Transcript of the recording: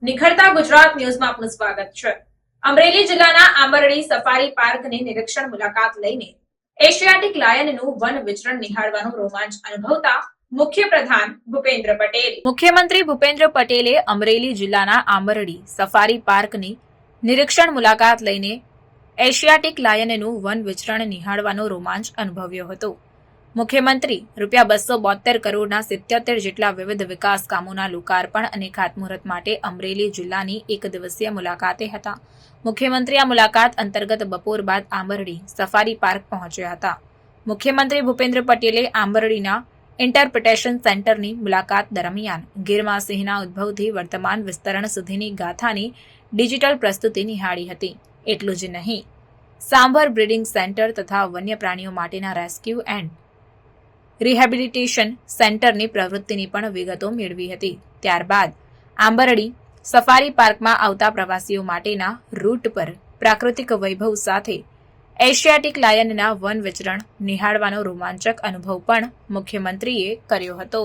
નિખરતા ગુજરાત ન્યૂઝમાં આપનું સ્વાગત છે। અમરેલી જિલ્લાના આંબરડી સફારી પાર્કની નિરીક્ષણ મુલાકાત લઈને એશિયાટિક લાયનનું વન વિચરણ નિહાળવાનો રોમાંચ અનુભવતા મુખ્યમંત્રી ભૂપેન્દ્ર પટેલે અમરેલી જિલ્લાના આંબરડી સફારી પાર્કની નિરીક્ષણ મુલાકાત લઈને એશિયાટિક લાયનનું વન વિચરણ નિહાળવાનો રોમાંચ અનુભવ્યો હતો। મુખ્યમંત્રી ₹272 કરોડના 77 જેટલા વિવિધ વિકાસ કામોના લોકાર્પણ અને ખાતમુહૂર્ત માટે અમરેલી જિલ્લાની એક દિવસીય મુલાકાતે હતા। મુખ્યમંત્રી આ મુલાકાત અંતર્ગત બપોર બાદ આંબરડી સફારી પાર્ક પહોંચ્યા હતા। મુખ્યમંત્રી ભૂપેન્દ્ર પટેલે આંબરડીના ઇન્ટરપ્રિટેશન સેન્ટરની મુલાકાત દરમિયાન ગીરમાં સિંહના ઉદ્ભવથી વર્તમાન વિસ્તરણ સુધીની ગાથાની ડિજિટલ પ્રસ્તુતિ નિહાળી હતી। એટલું જ નહીં, સાંભર બ્રીડિંગ સેન્ટર તથા વન્ય પ્રાણીઓ માટેના રેસ્ક્યુ એન્ડ રિહેબિલિટેશન સેન્ટરની પ્રવૃત્તિની પણ વિગતો મેળવી હતી। ત્યારબાદ આંબરડી સફારી પાર્કમાં આવતા પ્રવાસીઓ માટેના રૂટ પર પ્રાકૃતિક વૈભવ સાથે એશિયાટિક લાયનના વન વિચરણ નિહાળવાનો રોમાંચક અનુભવ પણ મુખ્યમંત્રીએ કર્યો હતો।